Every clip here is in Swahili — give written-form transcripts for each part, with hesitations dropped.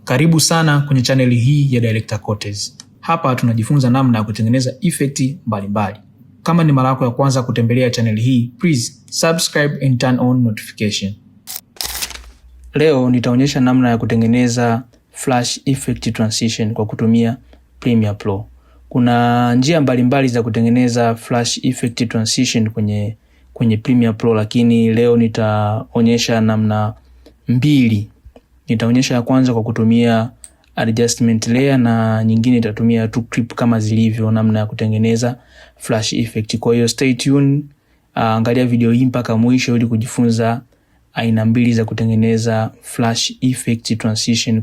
Karibu sana kwenye chaneli hii ya Director Cortez. Hapa tunajifunza namna ya kutengeneza effect mbalimbali. Kama ni mara yako ya kwanza kutembelea chaneli hii, please subscribe and turn on notification. Leo nitaonyesha namna ya kutengeneza flash effect transition kwa kutumia Premiere Pro. Kuna njia mbalimbali za kutengeneza flash effect transition kwenye Premiere Pro, lakini leo nitaonyesha namna mbili. Nitaonyesha ya kwanza kwa kutumia adjustment layer na nyingine nitatumia tu clip kama zilivyo, namna ya kutengeneza flash effect. Kwa hiyo stay tuned, angalia video hii mpaka mwisho ili kujifunza aina mbili za kutengeneza flash effect transition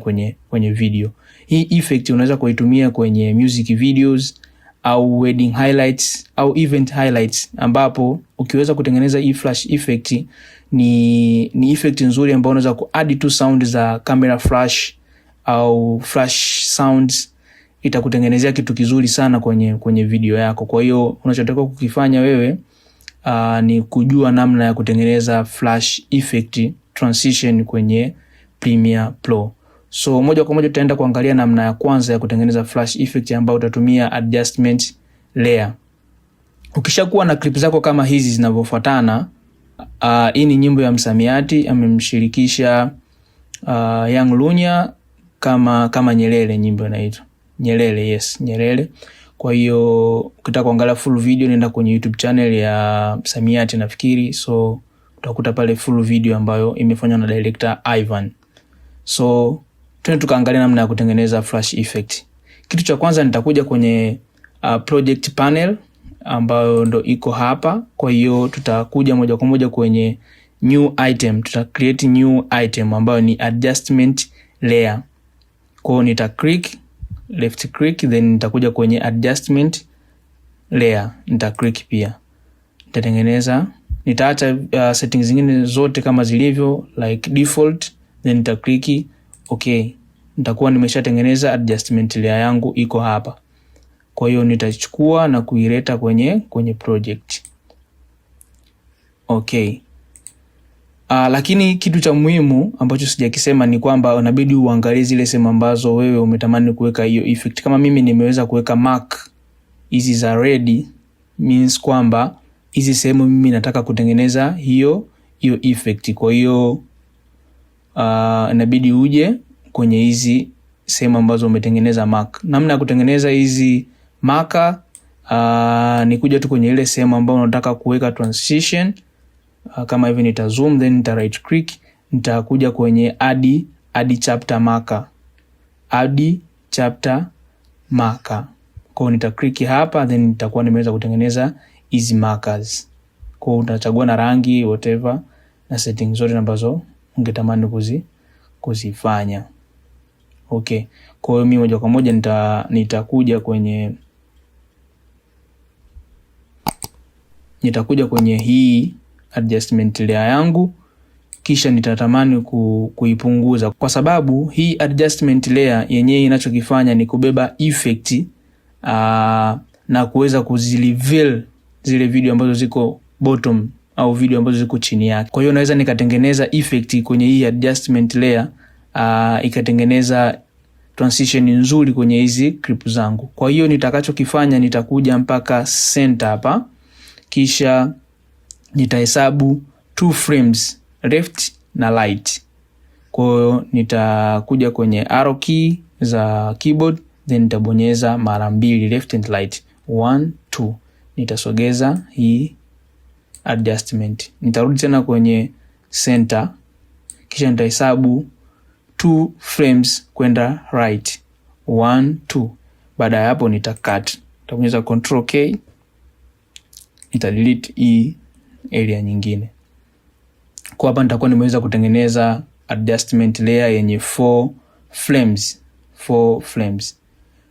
kwenye video. Hii effect unaweza kuitumia kwenye music videos au wedding highlights au event highlights, ambapo ukiweza kutengeneza hii flash effect ni effect nzuri ambayo unaweza kuadd tu sound za camera flash au flash sounds, itakutengenezea kitu kizuri sana kwenye video yako. Kwa hiyo unachotakiwa kukifanya wewe ni kujua namna ya kutengeneza flash effect transition kwenye Premiere Pro. So moja kwa moja tutaenda kuangalia namna ya kwanza ya kutengeneza flash effect ambayo utatumia adjustment layer. Ukishakuwa na clip zako kama hizi zinavyofuatana, hii ni nyimbo ya Msamiati, amemshirikisha Young Lunya kama Nyelele, nyimbo inaitwa Nyelele, yes, Nyelele. Kwa hiyo ukitaka kuangalia full video nenda kwenye YouTube channel ya Msamiati nafikiri, so utakuta pale full video ambayo imefanywa na director Ivan. So twende tukaangalia namna ya kutengeneza flash effect. Kitu cha kwanza nitakuja kwenye project panel ambayo ndo iko hapa. Kwa hiyo tutakuja moja kwa moja kwenye new item, tuta create new item ambayo ni adjustment layer. Kwa hiyo nita left click, then nitakuja kwenye adjustment layer, nita click pia. Nitaacha settings zingine zote kama zilivyo like default, then nita click okay. Nitakuwa nimeshatengeneza adjustment layer yangu iko hapa. Kwa hiyo nitachukua na kuileta kwenye project. Okay. Lakini kitu cha muhimu ambacho sijakisema ni kwamba unabidi uangalie zile sehemu ambazo wewe umetamani kuweka hiyo effect. Kama mimi nimeweza kuweka mark hizi za red, means kwamba hizi sehemu mimi nataka kutengeneza hiyo effect. Kwa hiyo inabidi uje kwenye hizi sehemu ambazo umetengeneza mark. Namna ya kutengeneza hizi marker ni kuja tu kwenye ile sehemu ambayo unataka kuweka transition. Kama hivi nita zoom, then nita right click, nitakuja kwenye add chapter marker. Add chapter marker. Kwa hiyo nita click hapa, then nitakuwa nimeweza kutengeneza hizi markers. Kwa hiyo utachagua na rangi whatever na settings zote ambazo ungetamani kuzifanya. Okay. Kwa hiyo mimi moja kwa moja nitakuja kwenye hii adjustment layer yangu, kisha nitatamani kuipunguza, kwa sababu hii adjustment layer yenyewe inachokifanya ni kubeba effect na kuweza kuzireveal zile video ambazo ziko bottom au video ambazo ziko chini yake. Kwa hiyo naweza nikatengeneza effect kwenye hii adjustment layer ikatengeneza transition nzuri kwenye hizi clip zangu. Kwa hiyo nitakachokifanya nitakuja mpaka center hapa, kisha nitahesabu 2 frames left na right. Kwa hiyo nitakuja kwenye arrow key za keyboard, then nitabonyeza mara 2 left and right, 1 2. Nitasogeza hii adjustment, nitarudi tena kwenye center, kisha nitahesabu 2 frames kwenda right, 1 2. Baada ya hapo nitacut, nitabonyeza control K, nita delete hii area nyingine. Kwa hapa nitakuwa nimeweza kutengeneza adjustment layer yenye 4 frames.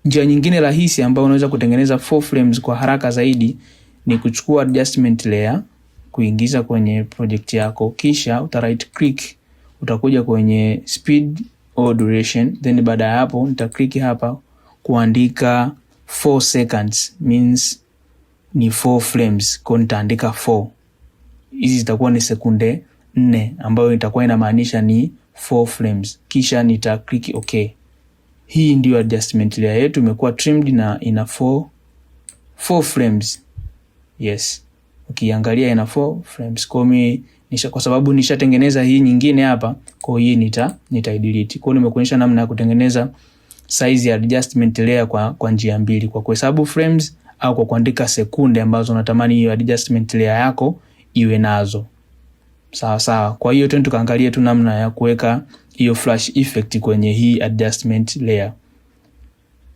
Njia nyingine rahisi ambayo unaweza kutengeneza 4 frames kwa haraka zaidi ni kuchukua adjustment layer, kuingiza kwenye project yako, kisha uta right click, utakuja kwenye speed or duration, then baada ya hapo nita click hapa kuandika 4 seconds, means ni 4 frames. Kwa nitaandika 4. Hizi zitakuwa ni sekunde 4, ambayo itakuwa inamaanisha ni 4 frames. Kisha nita click okay. hii ndio adjustment layer yetu, imekuwa trimmed na ina 4 frames. Yes, ukiangalia ina 4 frames. Kwa sababu nishatengeneza hii nyingine hapa, kwa hiyo nita delete. Kwa hiyo nimekuonyesha namna ya kutengeneza size ya adjustment layer kwa njia mbili, kwa kuhesabu frames au kwa kuandika sekunde ambazo unatamani hiyo adjustment layer yako iwe nazo. Sawa. Kwa hiyo tukaangalia tu namna ya kuweka hiyo flash effect kwenye hii adjustment layer.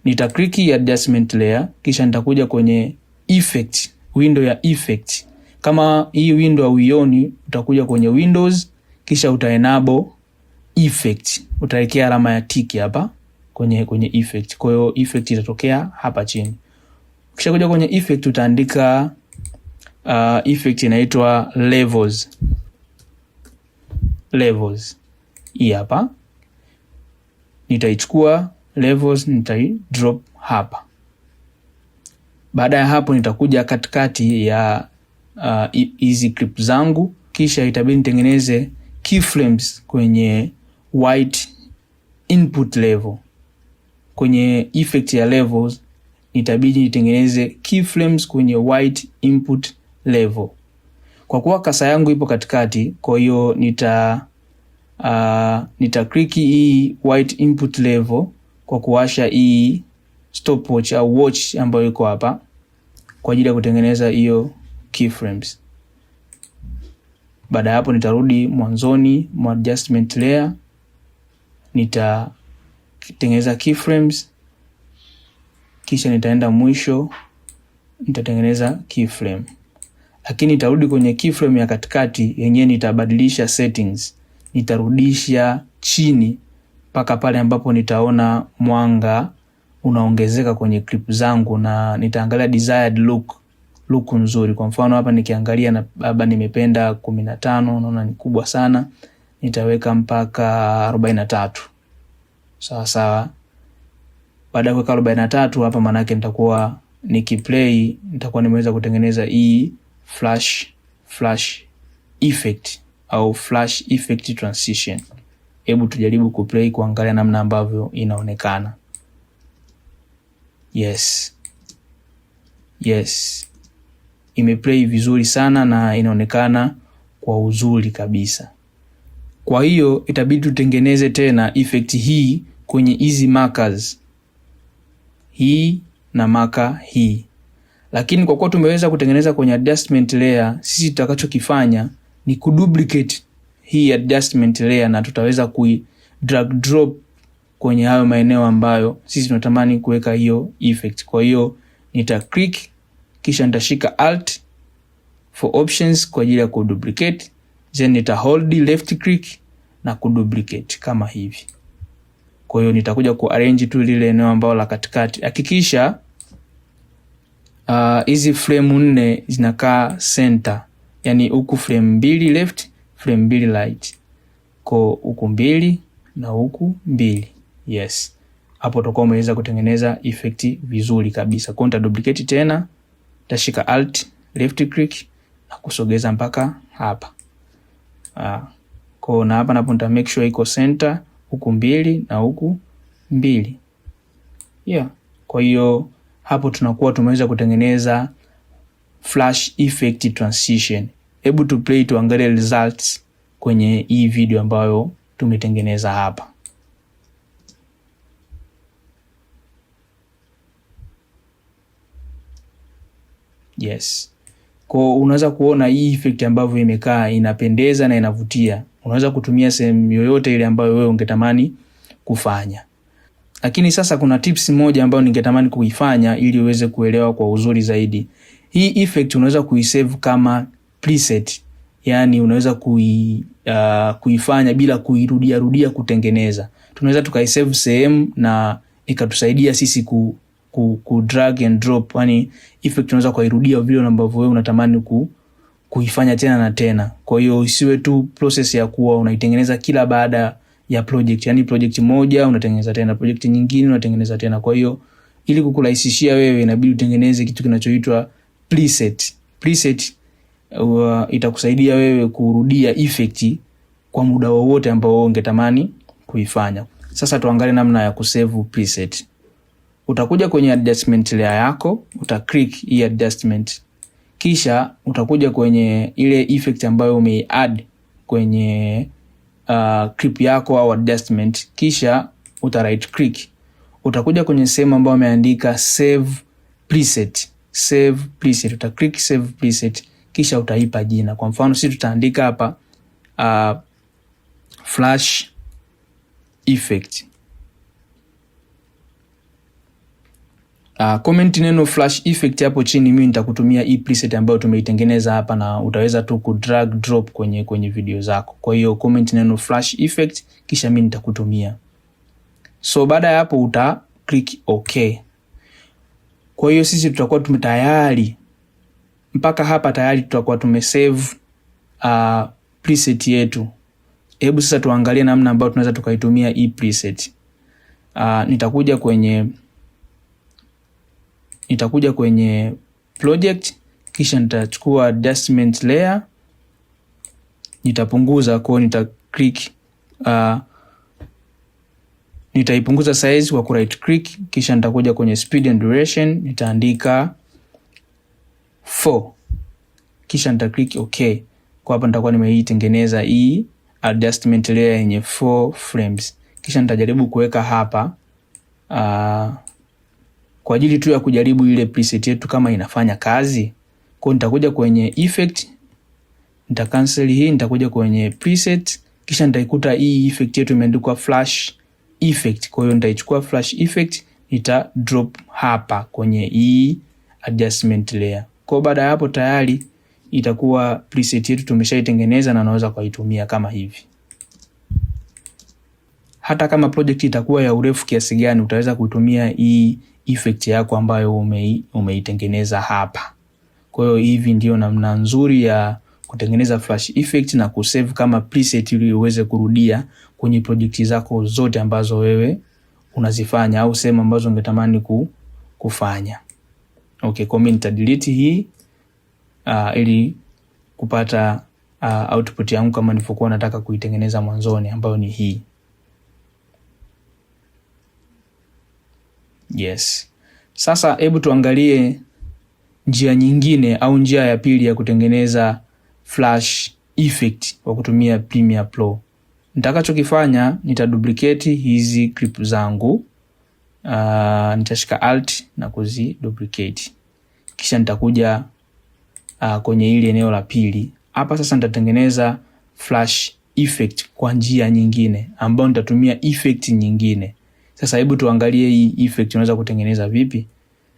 Nita click hii adjustment layer, kisha nitakuja kwenye effect, window ya effect. Kama hii window huioni, utakuja kwenye Windows, kisha uta enable effect. Utawekea alama ya tick hapa kwenye effect. Kwa hiyo effect itatokea hapa chini. Kisha kuja kwenye effect utaandika effect inaitwa levels. Hii hapa. Nitaichukua levels, nitai drop hapa. Baada ya hapo nitakuja katikati ya hizi clip zangu, kisha itabidi nitengeneze keyframes kwenye white input level. Kwenye effect ya levels itabidi nitengeneze keyframes kwenye white input level. Kwa kuwa kasa yangu ipo katikati, kwa hiyo nita click hii white input level kwa kuwasha hii stopwatch au watch ambayo iko hapa kwa ajili ya kutengeneza hiyo keyframes. Baada hapo nitarudi mwanzoni mwa adjustment layer, nitatengeneza keyframes, kisha nitaenda mwisho nitatengeneza keyframe. Lakini nitarudi kwenye keyframe ya katikati yenyewe, nitabadilisha settings, nitarudisha chini mpaka pale ambapo nitaona mwanga unaongezeka kwenye clip zangu, na nitaangalia desired look nzuri. Kwa mfano hapa nikiangalia na baba nimependa 15, naona ni kubwa sana, nitaweka mpaka 43. Sawa. Baada ya kuweka 43 hapa, maana yake nitakuwa nikiplay nitakuwa nimeweza kutengeneza hii flash effect au flash effect transition. Hebu tujaribu kuplay kuangalia namna ambavyo inaonekana. Yes. Imeplay vizuri sana na inaonekana kwa uzuri kabisa. Kwa hiyo itabidi tutengeneze tena effect hii kwenye hizi markers, hii na marker hii. Lakini kwa kuwa tumeweza kutengeneza kwenye adjustment layer, sisi tutakachokifanya ni kuduplicate hii adjustment layer, na tutaweza drag drop kwenye hayo maeneo ambayo sisi tunatamani kuweka hiyo effect. Kwa hiyo nita click kisha nitashika alt for options kwa ajili ya kuduplicate, then nita hold left click na kuduplicate kama hivi. Kwa hiyo nitakuja kuarrange tu lile eneo ambalo la katikati. Hakikisha hizi frame 4 zinakaa center, yani huku frame 2 left, frame 2 right, kwa huku 2 na huku 2. Yes, hapo tutakuwa umeweza kutengeneza effect vizuri kabisa. Kwa nita duplicate tena, tashika alt left click na kusogeza mpaka hapa. Kwa na hapa napo nita make sure iko center, huku 2 na huku 2. Kwa hiyo hapo tunakuwa tumeweza kutengeneza flash effect transition. Hebu tu play tuangalie results kwenye hii video ambayo tumetengeneza hapa. Yes. Kwa unaweza kuona hii effect ambavyo imekaa inapendeza na inavutia. Unaweza kutumia sehemu yoyote ile ambayo wewe ungetamani kufanya. Lakini sasa kuna tips moja ambayo ningetamani kuifanya ili uweze kuelewa kwa uzuri zaidi. Hii effect unaweza kuisave kama preset. Yani unaweza kuifanya bila kuirudia kutengeneza. Tunaweza tukaisave sehemu na ikatusaidia sisi ku drag and drop. Yani effect unaweza kuirudia vile ambavyo wewe unatamani kuifanya tena na tena. Kwa hiyo isiwe tu process ya kuwa unaitengeneza kila baada ya project. Yani project moja unatengeneza tena, project nyingine unatengeneza tena. Kwa hiyo ili kukurahisishia wewe inabidi utengeneze kitu kinachoitwa preset. Preset itakusaidia wewe kurudia effect kwa muda wowote ambao ungetamani kuifanya. Sasa tuangalie namna ya kusave preset. Utakuja kwenye adjustment layer yako, click hii adjustment. Kisha utakuja kwenye ile effect ambayo umeiadd kwenye clip yako au adjustment, kisha right click. Utakuja kwenye sehemu ambayo umeandika save preset. Save preset. Click save preset, kisha utaipa jina. Kwa mfano sisi tutaandika hapa flash effect. Comment neno flash effect hapo chini, mimi nitakutumia hii preset ambayo tumeitengeneza hapa, na utaweza tu ku drag drop kwenye video zako. Kwa hiyo comment neno flash effect, kisha mimi nitakutumia. So baada ya hapo uta click okay. Kwa hiyo sisi tutakuwa tumetayari mpaka hapa, tayari tutakuwa tumesave preset yetu. Hebu sasa tuangalie namna ambayo tunaweza tukaitumia hii preset. Nitakuja kwenye project, kisha nitachukua adjustment layer, nitapunguza kwa click nitaipunguza size kwa right click, kisha nitakuja kwenye speed and duration, nitaandika 4, kisha click okay. Kwa hapa nitakuwa nimeitengeneza hii adjustment layer yenye 4 frames. Kisha nitajaribu kuweka hapa kwa ajili tu ya kujaribu ile preset yetu kama inafanya kazi. Kwa hiyo nitakuja kwenye effect, nita cancel hii, nitakuja kwenye preset, kisha nitaikuta hii effect yetu imeandikwa flash effect. Kwa hiyo nitaichukua flash effect, nita drop hapa kwenye hii adjustment layer. Kwa baada ya hapo tayari itakuwa preset yetu tumeshaitengeneza na naweza kuitumia kama hivi. Hata kama project itakuwa ya urefu kiasi gani, utaweza kutumia hii effect yako ambayo umeitengeneza hapa. Kwa hiyo hivi ndio namna nzuri ya kutengeneza flash effect na kusave kama preset ili uweze kurudia kwenye project zako zote ambazo wewe unazifanya au sehemu ambazo ungetamani kufanya. Okay, kwa mimi nita delete hii ili kupata output yangu kama nilivyokuwa nataka kuitengeneza mwanzoni, ambayo ni hii. Yes. Sasa hebu tuangalie njia nyingine au njia ya pili ya kutengeneza flash effect kwa kutumia Premiere Pro. Nitakachokifanya, nitaduplicate hizi clip zangu. Nitashika alt na kuziduplicate. Kisha nitakuja kwenye ile eneo la pili. Hapa sasa nitatengeneza flash effect kwa njia nyingine ambayo nitatumia effect nyingine. Sasa hebu tuangalie hii effect unaweza kutengeneza vipi.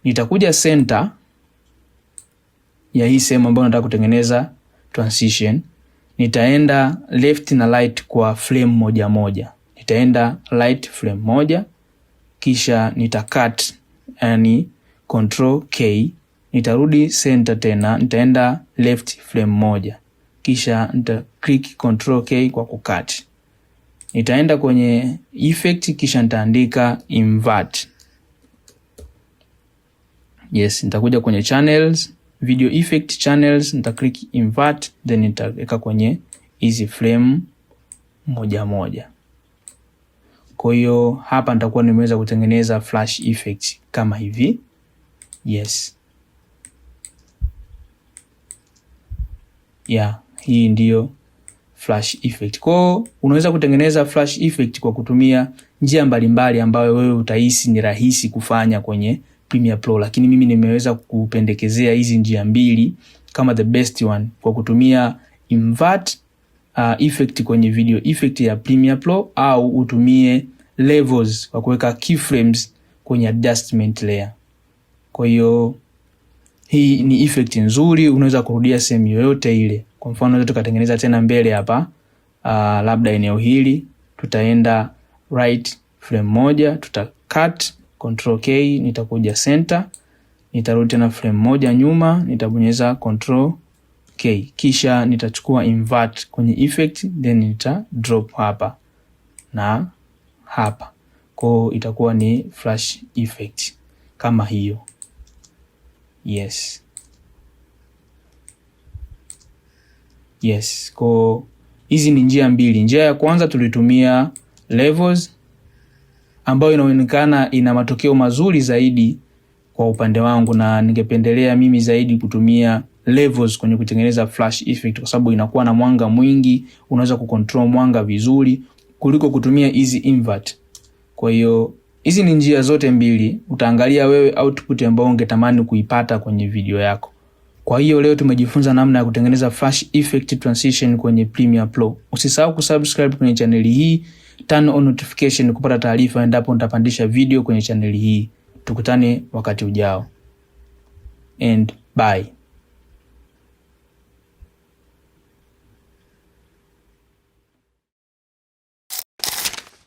Nitakuja center ya hii sehemu ambayo nataka kutengeneza transition. Nitaenda left na right kwa frame moja moja. Nitaenda right frame moja, kisha nitacut, yani control K. Nitarudi center tena, nitaenda left frame moja, kisha nita click control K kwa kucut. Nitaenda kwenye effect, kisha nitaandika invert. Yes, nitakuja kwenye channels, video effect channels, nita click invert, then nitaweka kwenye hizi frame moja moja. Kwa hiyo hapa nitakuwa nimeweza kutengeneza flash effect kama hivi. Yes. Hii ndio flash effect. Kwa unaweza kutengeneza flash effect kwa kutumia njia mbalimbali ambayo wewe utahisi ni rahisi kufanya kwenye Premiere Pro, lakini mimi nimeweza kupendekezea hizi njia mbili kama the best one, kwa kutumia invert effect kwenye video effect ya Premiere Pro, au utumie levels kwa kuweka keyframes kwenye adjustment layer. Kwa hiyo hii ni effect nzuri, unaweza kurudia sehemu yoyote ile. Kwa mfano unaweza tukatengeneza tena mbele hapa, labda eneo hili tutaenda right frame moja, cut control K, nitakuja center, nitarudi tena frame moja nyuma, nitabonyeza control K, kisha nitachukua invert kwenye effect, then nita drop hapa na hapa. Kwa itakuwa ni flash effect kama hiyo. Yes. Kwa hizi ni njia mbili. Njia ya kwanza tulitumia levels, ambayo inaonekana ina matokeo mazuri zaidi kwa upande wangu, na ningependelea mimi zaidi kutumia levels kwenye kutengeneza flash effect kwa sababu inakuwa na mwanga mwingi, unaweza kucontrol mwanga vizuri kuliko kutumia hizi invert. Kwa hiyo hizi ni njia zote mbili, utaangalia wewe output ambayo ungetamani kuipata kwenye video yako. Kwa hiyo leo tumejifunza namna ya kutengeneza flash effect transition kwenye Premiere Pro. Usisahau kusubscribe kwenye channel hii, turn on notification kupata taarifa endapo nitapandisha video kwenye channel hii. Tukutane wakati ujao. And bye.